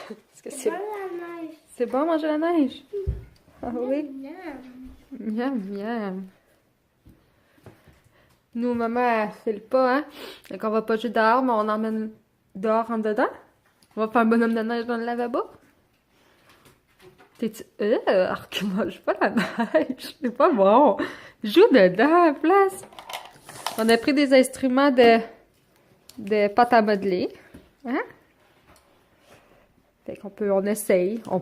Est-ce que C'est bon la neige. C'est bon manger la neige? Ah oui? Miam. Miam, miam. Nous, maman, elle file pas, hein? Donc, on va pas jouer dehors, mais on emmène dehors en dedans. On va faire un bonhomme de neige dans le lavabo. T'es-tu... Arc, mange pas la neige. C'est pas bon. Joue dedans à la place. On a pris des instruments de pâte à modeler. Hein? Fait qu'on peut, on essaye. On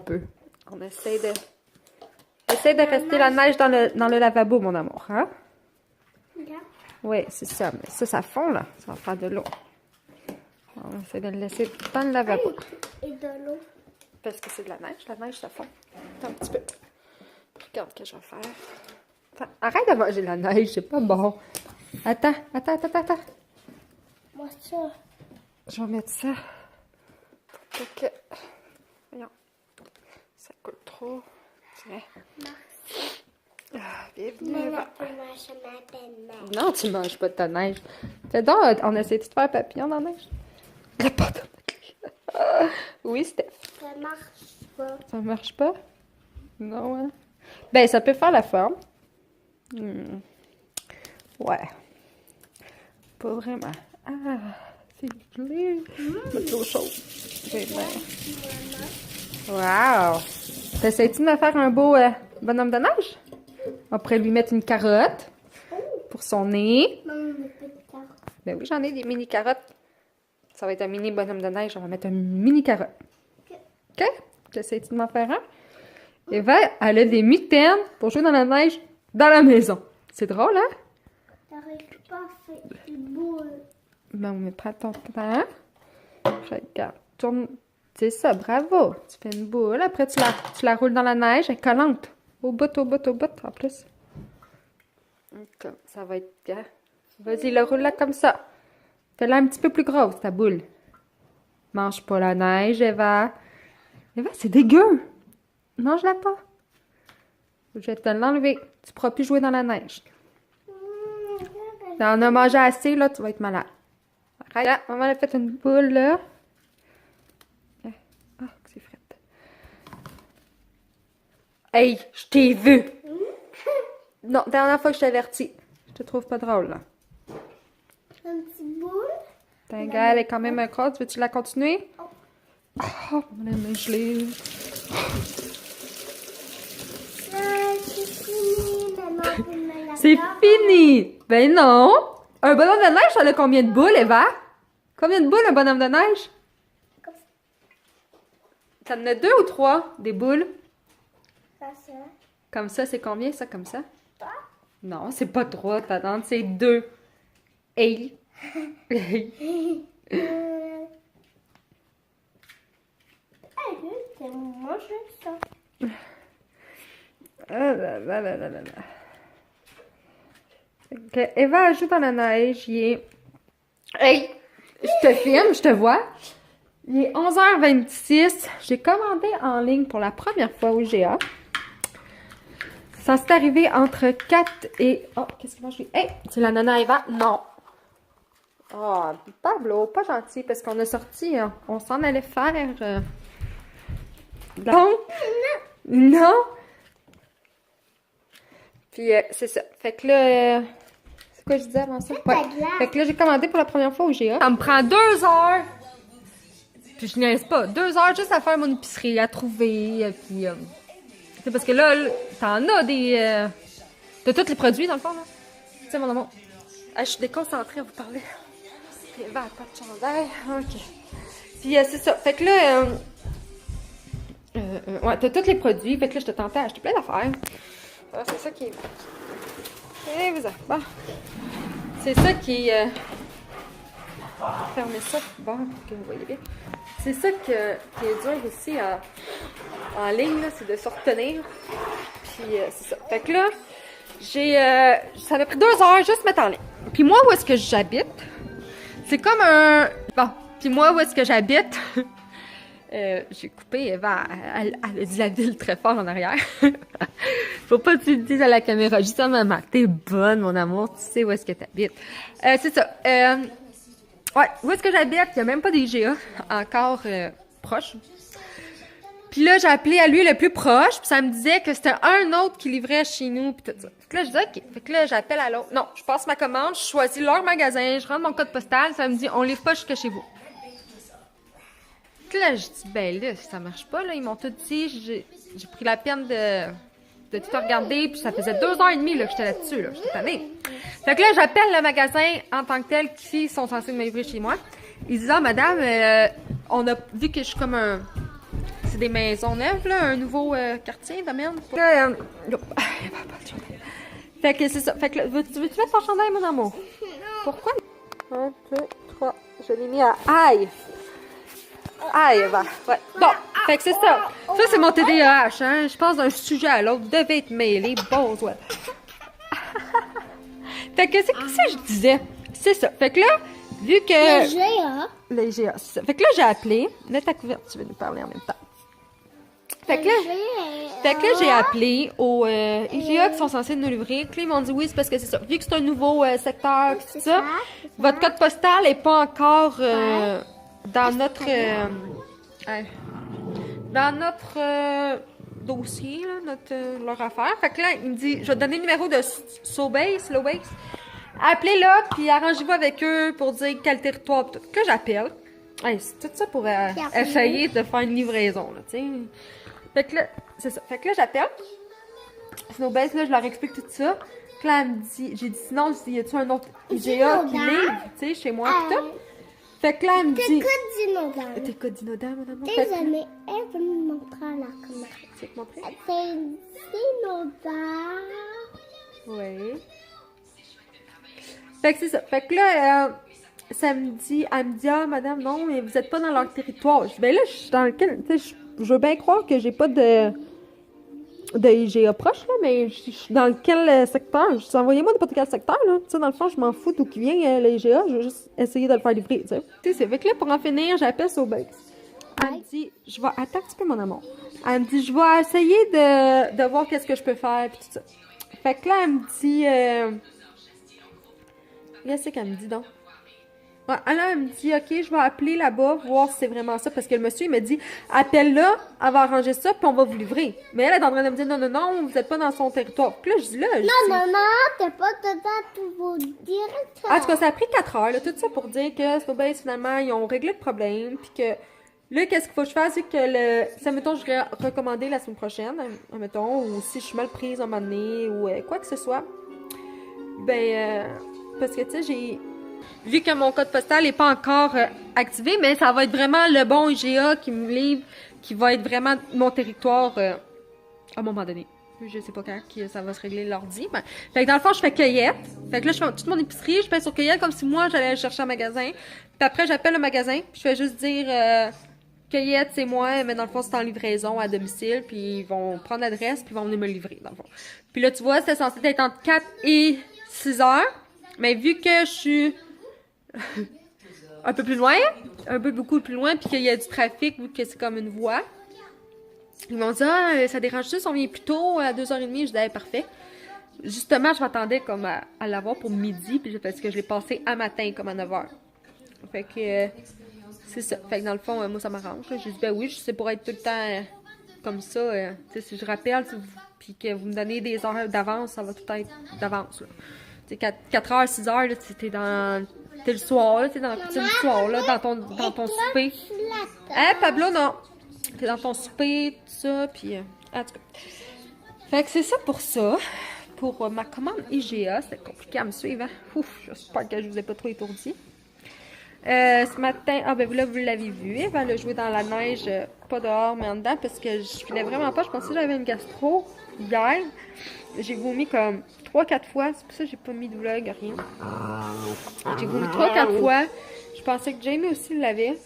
essaye de... Essaye de rester la neige dans le lavabo, mon amour, hein? Regarde. Oui, c'est ça. Mais ça fond, là. Ça va faire de l'eau. On essaie de le laisser dans le lavabo. Et de l'eau. Parce que c'est de la neige. La neige, ça fond. Attends un petit peu. Regarde ce que je vais faire. Attends, arrête de manger la neige, c'est pas bon. Attends. Moi, ça. Je vais mettre ça. Pour que... Voyons. Ça coule trop. Tiens. Merci. Ah, bienvenue. Mais Eva. là, moi, je m'appelle neige. Non, tu manges pas de ta neige. Fais donc, on essaie de te faire un papillon dans la neige. La pâte à modeler. Oui, Steph. Ça marche pas. Ça marche pas? Non, hein? Ben, ça peut faire la forme. Ouais. Pas vraiment. Ah, c'est gelé. C'est trop chaud. J'ai l'air. Wow! T'essayes-tu de me faire un beau bonhomme de neige? On pourrait lui mettre une carotte pour son nez. Maman, mes petites carottes. Ben oui, j'en ai des mini carottes. Ça va être un mini bonhomme de neige. On va mettre une mini carotte. OK? T'essayes-tu de m'en faire un? Eva, elle a des mitaines pour jouer dans la neige dans la maison. C'est drôle, hein? T'arrives pas à faire des boules. Ben, on prend ton temps. Regarde, tourne. C'est ça, bravo. Tu fais une boule. Après, tu la roules dans la neige. Elle est collante. Au bout, en plus. Comme ça va être bien. Vas-y, le roule-la comme ça. Fais-la un petit peu plus grosse, ta boule. Mange pas la neige, Eva. Eva, c'est dégueu. Mange-la pas. Je vais te l'enlever. Tu pourras plus jouer dans la neige. T'en as mangé assez, là, tu vas être malade. Arrête. Là, maman a fait une boule, là. Ah, que c'est frette. Hey, je t'ai vu. Non, dernière fois que je t'avertis. Je te trouve pas drôle, là. Un petit boule. Ta gueule est quand même un crotte. Veux-tu la continuer? Oh, mon main gelée. C'est fini. Maman, on peut me la C'est faire. fini! Ben non! Un bonhomme de neige, ça a combien de boules, Eva? Combien de boules, un bonhomme de neige? T'en as 2 ou 3, des boules? Ça, c'est Comme ça, c'est combien, ça, comme ça? pas. Non, c'est pas 3, ta tante, c'est 2. Hey! Hey, c'est manger ça. Ah là là là là là là. Ok, Eva joue dans la neige, il est... Hey! Je te filme, je te vois. Il est 11h26. J'ai commandé en ligne pour la première fois au IGA. Ça s'est arrivé entre 4 et... Oh, qu'est-ce que moi je suis... Hey! C'est la nana Eva? Non! Oh, Pablo, pas gentil, parce qu'on a sorti... on s'en allait faire... Non! Non! Puis, c'est ça. Fait que là... c'est quoi je disais avant ça? Ouais. Fait que là, j'ai commandé pour la première fois au IGA. Ça me prend 2 heures! Puis je niaise pas. 2 heures juste à faire mon épicerie, à trouver, puis... c'est parce que là, t'en as des... t'as tous les produits, dans le fond, là. Tu sais, mon amour. Ah, je suis déconcentrée à vous parler. Puis, Eva, pas de chandail. OK. Puis, c'est ça. Fait que là... ouais, t'as tous les produits. Fait que là, je te tentais à acheter plein d'affaires. C'est ça qui est... Et vous bon. C'est ça qui est... fermez ça. Bon, pour que vous voyez bien. C'est ça qui est dur aussi en ligne, là, c'est de se retenir. Puis, c'est ça. Fait que là, ça m'a pris 2 heures juste mettre en ligne. Puis moi, où est-ce que j'habite? C'est comme un... Bon, puis moi, où est-ce que j'habite? J'ai coupé, Eva, elle a dit la ville très fort en arrière. Faut pas que tu le dises à la caméra. Juste maman, t'es bonne, mon amour, tu sais où est-ce que t'habites. C'est ça. Ouais, où est-ce que j'habite? Il n'y a même pas des GA encore proche. Puis là, j'ai appelé à lui le plus proche, puis ça me disait que c'était un autre qui livrait chez nous, puis tout ça. Fait que là, je dis OK. Fait que là, j'appelle à l'autre. Non, je passe ma commande, je choisis leur magasin, je rentre mon code postal, ça me dit on livre pas jusque chez vous. Puis là, je dis ben là, ça marche pas, là. Ils m'ont tout dit, j'ai pris la peine de tout regarder, puis ça faisait 2h30 là, que j'étais là-dessus, là. J'étais tannée. Fait que là, j'appelle le magasin en tant que tel qui sont censés me livrer chez moi. Ils disent, ah, madame, on a vu que je suis comme un. C'est des maisons neuves, là, un nouveau quartier, domaine. Là, fait que c'est ça. Fait que là, veux-tu mettre ton chandail, mon amour? Pourquoi? 1, 2, 3. Je l'ai mis à aïe. Aïe, bah, ouais. Bon, fait que c'est ça. Ça, c'est mon TDAH, hein. Je passe d'un sujet à l'autre. Vous devez être mêlés. Bon, ouais. Fait que c'est ça que je disais. C'est ça. Fait que là, vu que. Le GA. Les GA, c'est ça. Fait que là, j'ai appelé. Mets ta couverte, tu veux nous parler en même temps. Fait que là, j'ai appelé aux IGA qui sont censés nous livrer. Puis là, ils m'ont dit oui, c'est parce que c'est ça. Vu que c'est un nouveau secteur, tout ça, votre code postal n'est pas encore dans notre dossier, là, leur affaire. Fait que là, il me dit, je vais te donner le numéro de Slowbase. Appelez-là, puis arrangez-vous avec eux pour dire quel territoire. Tout. Que j'appelle. Hey, c'est tout ça pour essayer de faire une livraison, là, tu sais. Fait que là, c'est ça. Fait que là, j'appelle. Snowbase, là, je leur explique tout ça. Puis là, elle me dit, j'ai dit, sinon, je dis, y a-tu un autre IGA qui livre, tu sais, chez moi, pis tout. Fait que là, elle me dit. T'es code Dinodam, madame? Désolée, elle veut me montrer la caméra. Tu veux te montrer? Elle fait Dinodam. Oui. Fait que c'est ça. Fait que là, elle me dit, ah, madame, non, mais vous êtes pas dans leur territoire. Je dis, ben là, je suis dans lequel, tu sais, je veux bien croire que j'ai pas de IGA proche, là, mais je suis dans quel secteur? Je dis, envoyez-moi n'importe quel secteur, là. Tu sais, dans le fond, je m'en fous d'où qui vient l'IGA, je veux juste essayer de le faire livrer, tu sais. Tu sais, fait que là, pour en finir, j'appelle Sobex. Elle me dit, attends un petit peu, mon amour. Elle me dit, je vais essayer de voir qu'est-ce que je peux faire, pis tout ça. Fait que là, elle me dit, qu'est-ce qu'elle me dit, donc? Ouais, alors, elle me dit, OK, je vais appeler là-bas, voir si c'est vraiment ça, parce que le monsieur, il me dit, appelle-là, elle va arranger ça, puis on va vous livrer. Mais elle est en train de me dire, non, vous êtes pas dans son territoire. Puis là, je dis là, Non, t'es pas dedans vos directeurs. En tout cas, ça a pris 4 heures, là, tout ça pour dire que Snowbase, finalement, ils ont réglé le problème, puis que là, qu'est-ce qu'il faut que je fasse, c'est que ça, mettons, je vais recommander la semaine prochaine, mettons, ou si je suis mal prise un moment donné, ou quoi que ce soit, ben, parce que, tu sais, vu que mon code postal n'est pas encore activé, mais ça va être vraiment le bon IGA qui me livre, qui va être vraiment mon territoire à un moment donné. Je sais pas quand ça va se régler l'ordi. Ben, fait que dans le fond, je fais cueillette. Fait que là, je fais toute mon épicerie, je paye sur cueillette comme si moi, j'allais chercher un magasin. Puis après, j'appelle le magasin, puis je fais juste dire cueillette, c'est moi, mais dans le fond, c'est en livraison à domicile, puis ils vont prendre l'adresse, puis ils vont venir me livrer, dans le fond. Puis là, tu vois, c'était censé être entre 4 et 6 heures, mais vu que je suis un peu plus loin, beaucoup plus loin, puis qu'il y a du trafic, vu que c'est comme une voie. Ils m'ont dit, ça dérange-tu si on vient plus tôt, à 2h30? Je disais, parfait. Justement, je m'attendais comme à l'avoir pour midi, puis parce que je l'ai passé à matin, comme à 9h. Fait que, c'est ça. Fait que dans le fond, moi, ça m'arrange. J'ai dit, ben oui, je sais pour être tout le temps comme ça. Tu sais, si je rappelle, puis que vous me donnez des heures d'avance, ça va tout être d'avance, là. Tu sais, 4h, 6h, là, t'es le soir, là, t'es dans la coutume du soir, là, dans ton souper. Hein, Pablo, non. T'es dans ton souper, tout ça, puis en tout cas. Fait que c'est ça pour ça. Pour ma commande IGA, c'était compliqué à me suivre, hein. Ouf, j'espère que je vous ai pas trop étourdi. Ce matin, ben là, vous l'avez vu, Eva a joué dans la neige, pas dehors, mais en dedans, parce que je filais vraiment pas. Je pensais que j'avais une gastro hier. J'ai vomi comme 3-4 fois. C'est pour ça que j'ai pas mis de vlog, rien. J'ai vomi 3-4 fois. Je pensais que Jamie aussi l'avait.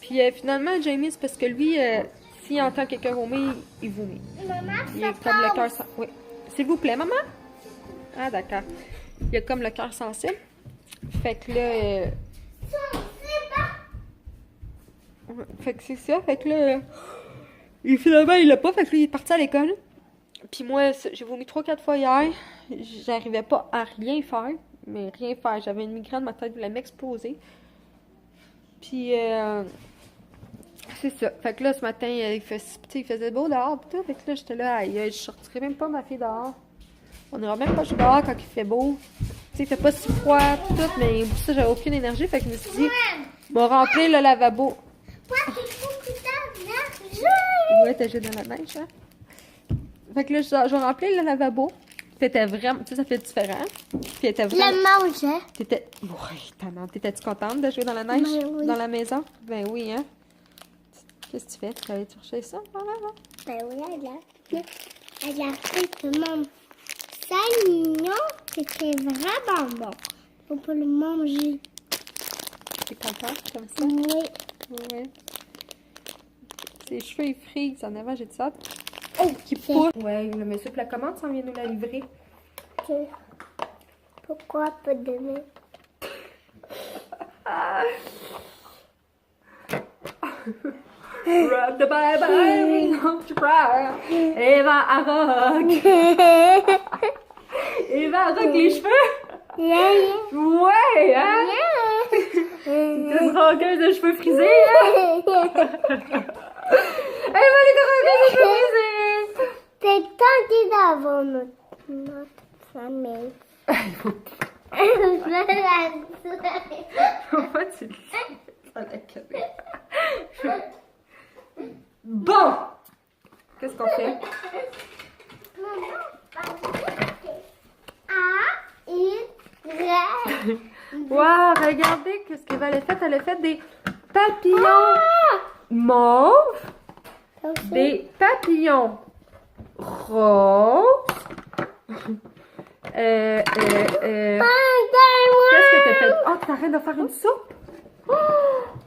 Puis finalement, Jamie, c'est parce que lui, s'il entend quelqu'un vomir, il vomit. Il a comme le cœur sensible. Oui. S'il vous plaît, maman? Ah, d'accord. Il a comme le cœur sensible. Fait que là... Fait que c'est ça. Fait que là... finalement, il l'a pas. Fait que lui, il est parti à l'école. Puis moi, j'ai vomi 3-4 fois hier. J'arrivais pas à rien faire. Mais rien faire. J'avais une migraine, ma tête voulait m'exploser. Puis C'est ça. Fait que là, ce matin, il faisait beau dehors pis tout. Fait que là, j'étais là, aïe, je sortirai même pas ma fille dehors. On ira même pas jouer dehors quand il fait beau. Tu sais, il fait pas si froid pis tout, mais pour ça, j'avais aucune énergie. Fait que je me suis dit, bon, remplir le lavabo. Moi, c'est beaucoup d'argent. Ouais, t'as joué dans la neige, hein? Fait que là, je remplis le lavabo. T'étais vraiment, tu sais, ça fait différent. Puis elle était vraiment. Le mangeait. T'étais. Oui, t'étais-tu contente de jouer dans la neige? Ben oui. Dans la maison? Ben oui, hein? Qu'est-ce que tu fais? Tu vas aller chercher ça? Voilà, là. Ben oui, elle a fait comment ça mignon, c'était vraiment bon. On peut le manger. T'es contente comme ça? Oui. Ouais. Ses cheveux, ils frisent en avant, j'ai dit ça. Oh, Qui pousse. Ouais, le monsieur pour la commande s'en vient nous la livrer. Ok. Pourquoi pas demain? Rock the bye-bye, don't you cry. Eva à rock. Eva à rock les cheveux. Yeah, yeah. Ouais, hein? T'es une rockeuse de cheveux frisés, hein? Eva, elle est une rockeuse de cheveux frisés. C'est tenté d'avoir notre famille. Pourquoi tu le dis à la caméra? Bon! Qu'est-ce qu'on fait? Wow, regardez ce qu'Eva a fait. Elle a fait des papillons mauves, des papillons roses. Qu'est-ce que t'as fait? Oh, t'arrêtes de faire une soupe? Oh,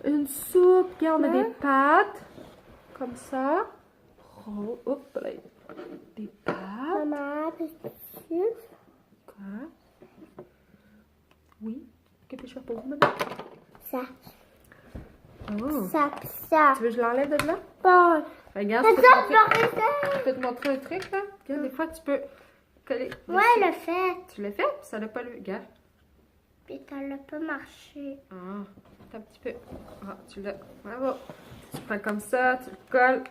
une soupe. Regarde, on a des pâtes. Comme ça. Oh, hop, là. Des pâtes. Maman, petit. Quoi? Oui? Qu'est-ce que je fais pour vous, madame? Ça. Oh. Ça. Tu veux que je l'enlève de là? Bon. Regarde, Ça, je peux te montrer un truc, là. Regarde, des fois, tu peux coller. Ouais, le fait. Tu l'as fait? Ça l'a pas lu. Regarde. Puis ça n'a pas marché. Ah, un petit peu. Ah, tu l'as. Bravo. Tu prends comme ça, tu le colles.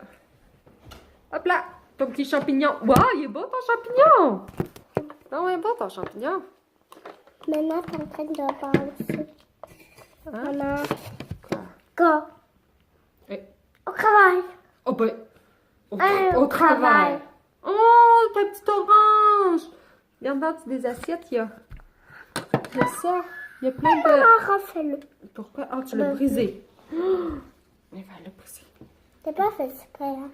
Hop là! Ton petit champignon. Waouh, il est beau ton champignon! Non, il est beau ton champignon. Maintenant, t'es en train de parler ici. Hein? Maman. Quoi? Go. Eh. Au travail. Oh ben. Au travail. Oh, ta petite orange! Regarde dans des assiettes, il y a ça. Il y a plein de. Maman, refais-le. Pourquoi? Oh, tu l'as brisé. Oh, mais va le briser. T'as pas fait exprès, là.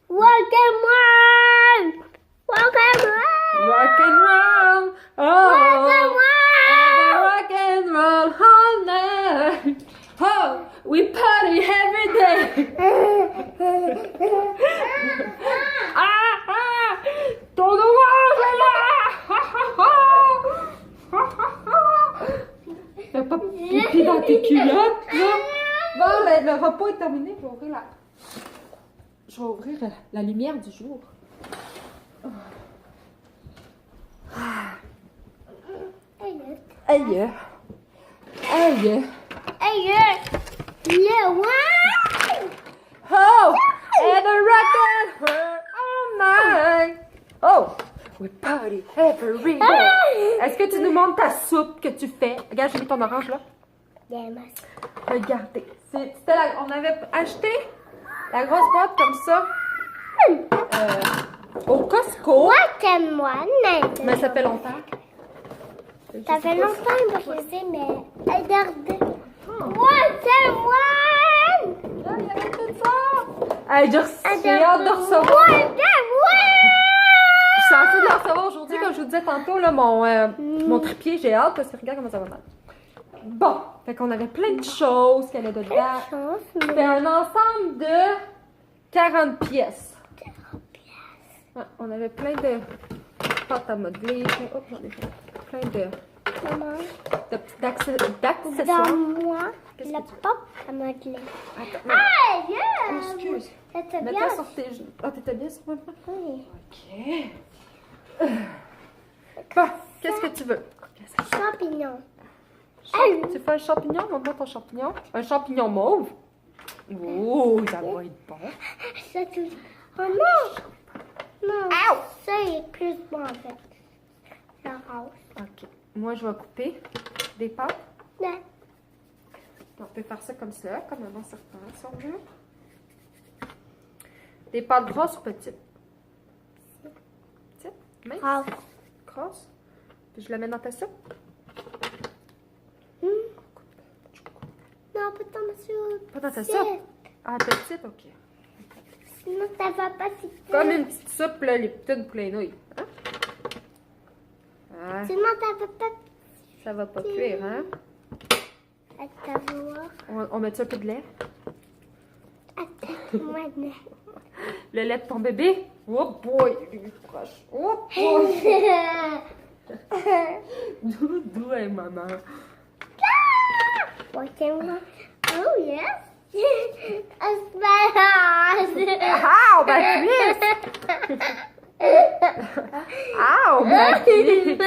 Walk and roll! Walk and roll! Rock and roll! Oh! Walk and roll! Rock and roll all night! Oh! We party every day! Ah! Ton orange est là! Fais pas pipi dans tes culottes, là! Bon, le repas est terminé, je vais ouvrir la lumière du jour. Aïe! Aïe! Hey, le one! Oh! And a rocket her all night! Oh! We party every day! Est-ce que tu nous montres ta soupe que tu fais? Regarde, j'ai mis ton orange là. Yes. Regardez. On avait acheté la grosse boîte comme ça au Costco. Walk and one. Mais ça fait longtemps. Ça fait longtemps que je sais, mais regardez. Walk and one! Là, il y avait tout ça. Hey, j'ai hâte de recevoir. Walk and one! Je suis censée de le recevoir aujourd'hui, comme je vous disais tantôt, là, mon trépied. J'ai hâte parce que regarde comment ça va mal. Bon, fait qu'on avait plein de choses qu'il y avait dedans. C'était un ensemble de 40 pièces. 40 pièces. Ouais, on avait plein de pâtes à modeler. Oh, j'en ai plein de Maman, d'accessoires. donne-moi Qu'est-ce la que tu veux? pop à modeler. Attends, non. Ah, yeah! Excuse. C'était Mets-toi bien. sur tes genoux. Ah, t'étais bien sur moi? Oui. Ok. Bon, qu'est-ce que tu veux? Champignon. Tu fais un champignon? Montre-moi ton champignon. Un champignon mauve. Oh, ça va être bon. Ça tout. Oh non! Non! Ça est plus bon en fait. La rose. OK. Moi, je vais couper des pâtes. Ouais. On peut faire ça comme cela, comme un bon serpent, si on veut. Des pâtes grosses ou petites? Petites? Minces? Rose. Grosses. Puis je la mets dans ta soupe. Non, pas dans ma soupe. Pas dans ta soupe? Ah, petite, OK. Sinon, ça va pas si vite. Comme une petite soupe, là, les petites poulet nouilles. Hein? Ah, Sinon, ça va pas. ça va pas cuire, hein? Attends, On met un peu de lait. attends-moi. Le lait de ton bébé. Oh boy, il est proche. Oh boy. Doudou et maman. Watch-moi. Oh, yes. Espérance. Ah, ma cuisse! Ah, ma cuisse!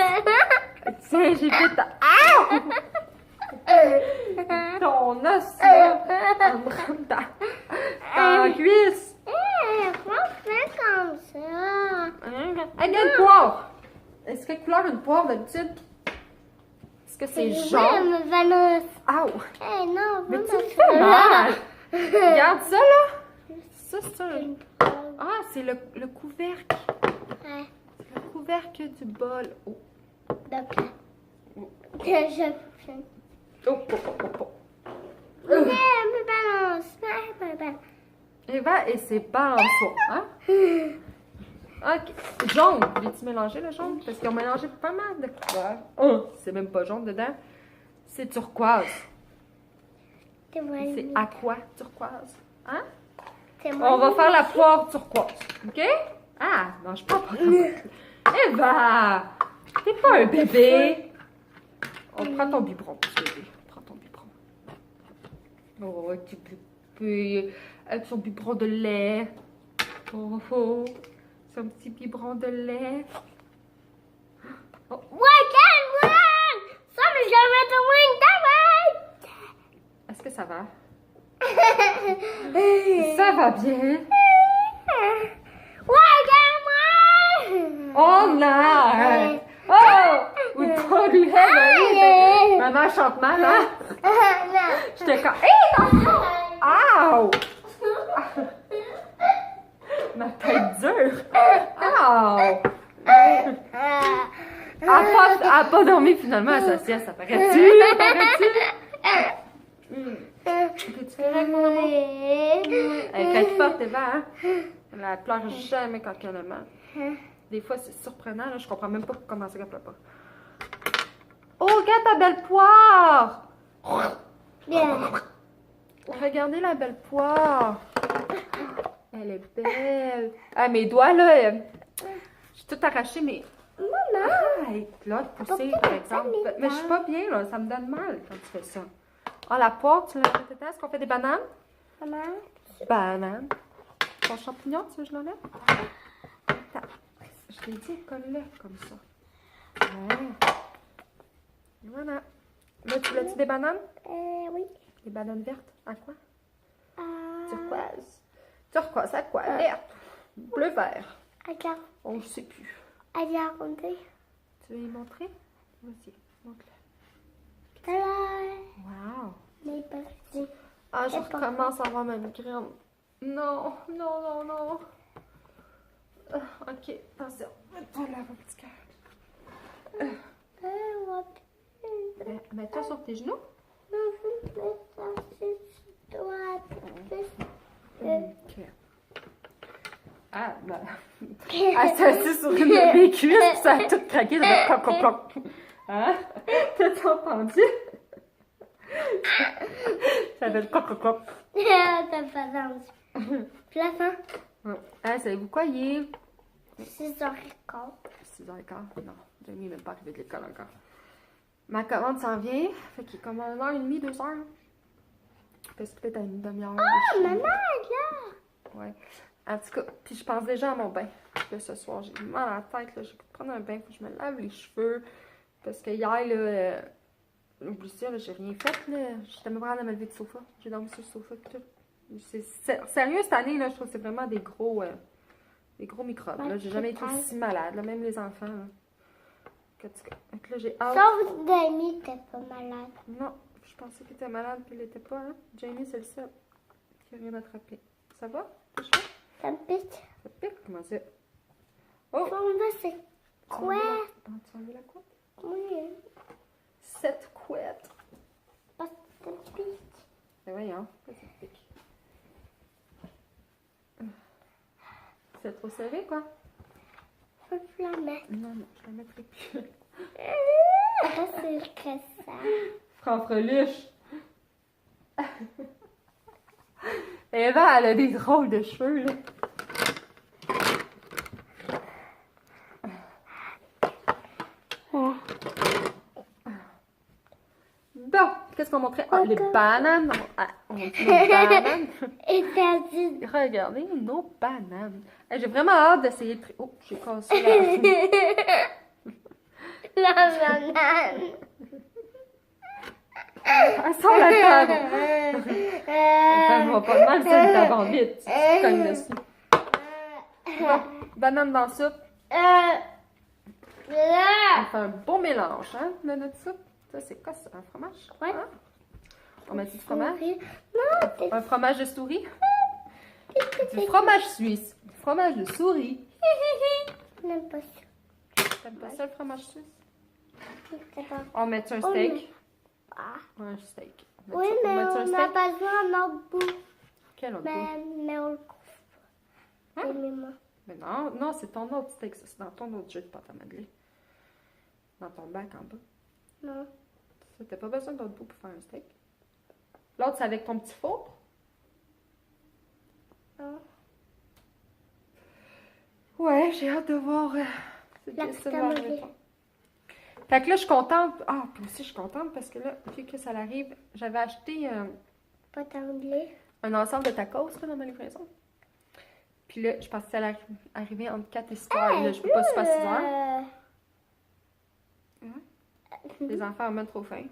Tiens, j'ai fait ta... Ah! Ton os, là! En me rentre dans la cuisse! Pourquoi on fait comme ça? Elle y a une poire! Est-ce quelle couleur une poire d'habitude? Est-ce que c'est jaune? Oui, Vanessa. Ah! Eh non, Mais tu vraiment me fais mal! Regarde ça, là! Ça, c'est un... Ah, c'est le couvercle. Ouais. Le couvercle du bol. Oh. Donc, je... Oh, oh, oh, oh, oh. Me balance. Eva et ses balançoires, hein? Ok. Jaune. J'ai-tu mélangé le jaune? Parce qu'ils ont mélangé pas mal de couleurs. Oh, c'est même pas jaune dedans. C'est turquoise. C'est aqua turquoise. Hein? On va faire la poire turquoise. OK? Ah, mange pas comme Eva! T'es pas un bébé! On prend ton biberon, petit bébé. Prends ton biberon. Oh, petit bébé. Avec son biberon de lait. Oh, oh. Son petit biberon de lait. Oh. Regarde-moi! Ça, mais je vais mettre au moins une tablette! Est-ce que ça va? Ça va bien. Regarde-moi! Oh non! Oh! We probably have a Maman chante mal, hein? J'étais comme... Ow! Ma tête dure. Ow! Elle a pas dormi finalement à sa sieste, ça paraît-tu? T'es-tu correct, mon amour? Elle craque forte, Eva, hein? Elle pleure jamais quand elle a mal. Des fois, c'est surprenant, là, je comprends même pas comment ça qu'elle pleure pas. Oh, regarde ta belle poire! Regardez la belle poire! Elle est belle! Ah, mes doigts, là, j'ai tout arraché, mais... Maman! Arrête, là, de pousser, par exemple. Mais je suis pas bien, là, ça me donne mal quand tu fais ça. Ah, la poire, tu l'as fait dedans? Est-ce qu'on fait des bananes? Maman? Bananes. Ton champignon, tu veux que je l'enlève? Attends. Je t'ai dit, colle-le comme ça. Ouais. Voilà. Là, tu voulais-tu des bananes? Oui. Des bananes vertes? À quoi? Ah. Turquoise. Turquoise, à quoi? Verte. Bleu, vert. Regarde. On ne sait plus. Regardez. Tu veux y montrer? Vas-y, montre-le. Tada! Wow. Les parties. Ah, je recommence à avoir ma migraine. Non, non, non, non. Ah, ok, attention. Mets-toi là, mon petit cœur. Mets-toi sur tes genoux. Ok. Ah, ben. Elle s'est assise sur une de mes cuisses, puis ça a tout craqué, ça fait cloc, cloc, cloc. Hein? T'as entendu? Ça fait cloc, cloc, cloc. T'as pas entendu. Puis la fin? Ah, savez-vous quoi, il est 6h15. 6h15? Non, Jamie n'est même pas arrivé de l'école encore. Ma commande s'en vient, fait qu'il est comme 1h30, 2h. Parce que peut-être à une demi-heure. Oh, maman, là! Ouais. En tout cas, puis je pense déjà à mon bain. Là, ce soir, j'ai mal à la tête, là. J'ai pu prendre un bain, faut que je me lave les cheveux. Parce que hier, là, oublie ça, là, j'ai rien fait, là. J'étais même prendre à me lever du sofa. J'ai dormi sur le sofa, pis tout. Sérieux, cette année, là, je trouve que c'est vraiment des gros microbes. Là, j'ai jamais été aussi malade, là, même les enfants. Là. Donc là, j'ai hâte. Sauf Jamie, t'es pas malade. Non, je pensais qu'il était malade, puis il l'était pas. Hein? Jamie, c'est le seul qui a rien attrapé. Ça va? Ça me pique. Ça te pique? Comment ça? Oh! On va c'est couette. Tu as enlevé la couette? Oui. Cette couette. Parce que ça me pique. Ben voyons, ça te pique. C'est trop serré, quoi? Faut que je la mette. Non, je la mettrai plus. Ça, c'est que ça. Franfreluche! Eva, elle a des drôles de cheveux, là. Bon, qu'est-ce qu'on montrait? Ah, les bananes! On montre nos bananes. Et t'as dit... Regardez nos bananes. Hey, j'ai vraiment hâte d'essayer de... Oh, j'ai cassé la... La banane. Elle sort la table! Elle va pas mal, c'est une table vite. Tu te cognes dessus. Bon, banane dans la soupe. On fait un bon mélange, hein, de notre soupe. Ça, c'est quoi ça? Un fromage? Ouais. Hein? On met du fromage? Non, Un fromage de souris? Du fromage suisse. Du fromage de souris. je n'aime pas ça. T'aimes pas ça, le fromage suisse? C'est pas... On met un steak? Ah. Un steak. Oui, mais on n'a pas besoin d'un autre bout. Quel autre bout? Mais on le trouve pas. Hein? Maman. Mais non, c'est ton autre steak, ça. C'est dans ton autre jeu de pâte à modeler. Dans ton bac en bas. Non. Ça, t'as pas besoin d'autre bout pour faire un steak. L'autre, c'est avec ton petit four? Non. Ouais, j'ai hâte de voir. C'est La bien ça, pâte à voir modeler. le temps. Fait que là, je suis contente. Ah, puis aussi, je suis contente parce que là, vu que ça arrive, j'avais acheté Pas d'anglais. un ensemble de tacos là, dans ma livraison. Puis là, je pensais que ça allait arriver entre 4 et 6 heures. Là, je peux pas super 6 heures. Les enfants ont même trop faim.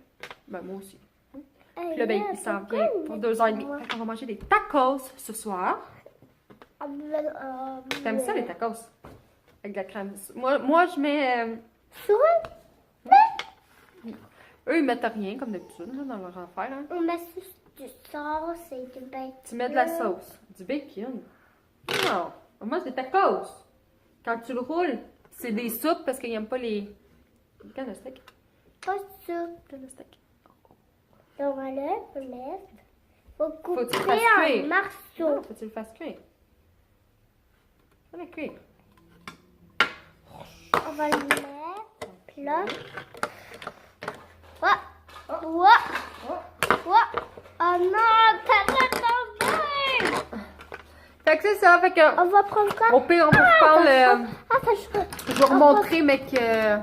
Ben, moi aussi. Puis là, ben, il s'en vient pour 2h30. Fait qu'on va manger des tacos ce soir. T'aimes ça, les tacos? Avec de la crème. Moi je mets... Souris? Eux, ils mettent rien, comme d'habitude, là, dans leur affaire. Hein. On met du sauce et du bacon. Tu mets de la sauce. Du bacon. Non. Moi, c'est tacos. Quand tu le roules, c'est des soupes parce qu'ils n'aiment pas les... Quel le steak? Pas ça. Quel le steak? Donc voilà, on mettre. Faut Faut que tu le couper fasses un cuire. morceau. Non, faut que tu le fasses cuire. Faut le cuire. On va le mettre là. Ouais. Ouais. Oh non, t'as pas tombé. Fait que c'est ça, fait que... On va prendre quoi? Au pire, on vous reparle... ça chaud. Je vais remontrer, mais que...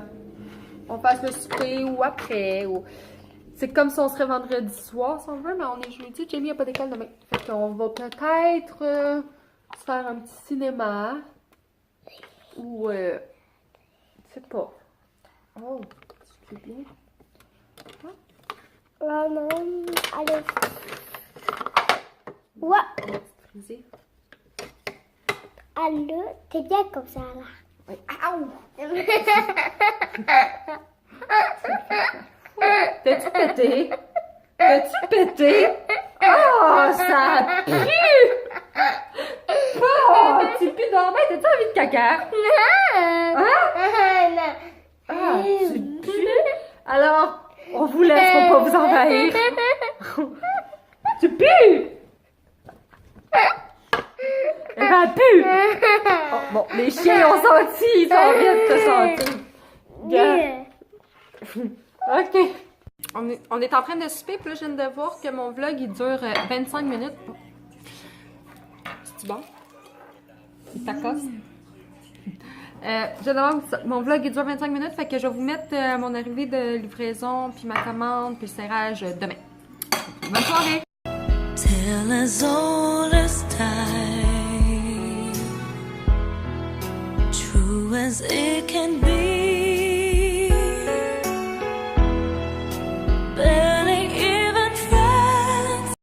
On fasse le souper ou après, ou... C'est comme si on serait vendredi soir, si on veut, mais on est jeudi. Jamie n'a pas d'école demain. Fait qu'on va peut-être se faire un petit cinéma. Ou... je sais pas. Oh, c'est bien. Non, allez. Ouais. On va se friser. Allô, t'es bien comme ça, là. Oui. T'as-tu pété? T'as-tu pété? Oh, ça pue! Oh, tu pues dans la main, t'as-tu envie de caca? Non. Ah, tu pues? Alors, on vous laisse pour pas vous envahir. Tu pues! Elle pue! Oh, bon, les chiens ont senti, ils sont bien de te sentir. Yeah. Ok. On est en train de souper, puis là, je viens de voir que mon vlog, il dure 25 minutes. C'est-tu bon? Les tacos? Je viens de voir que mon vlog, il dure 25 minutes, fait que je vais vous mettre mon arrivée de livraison, puis ma commande, puis le serrage demain. Bonne soirée! Till as old as time, true as it can be.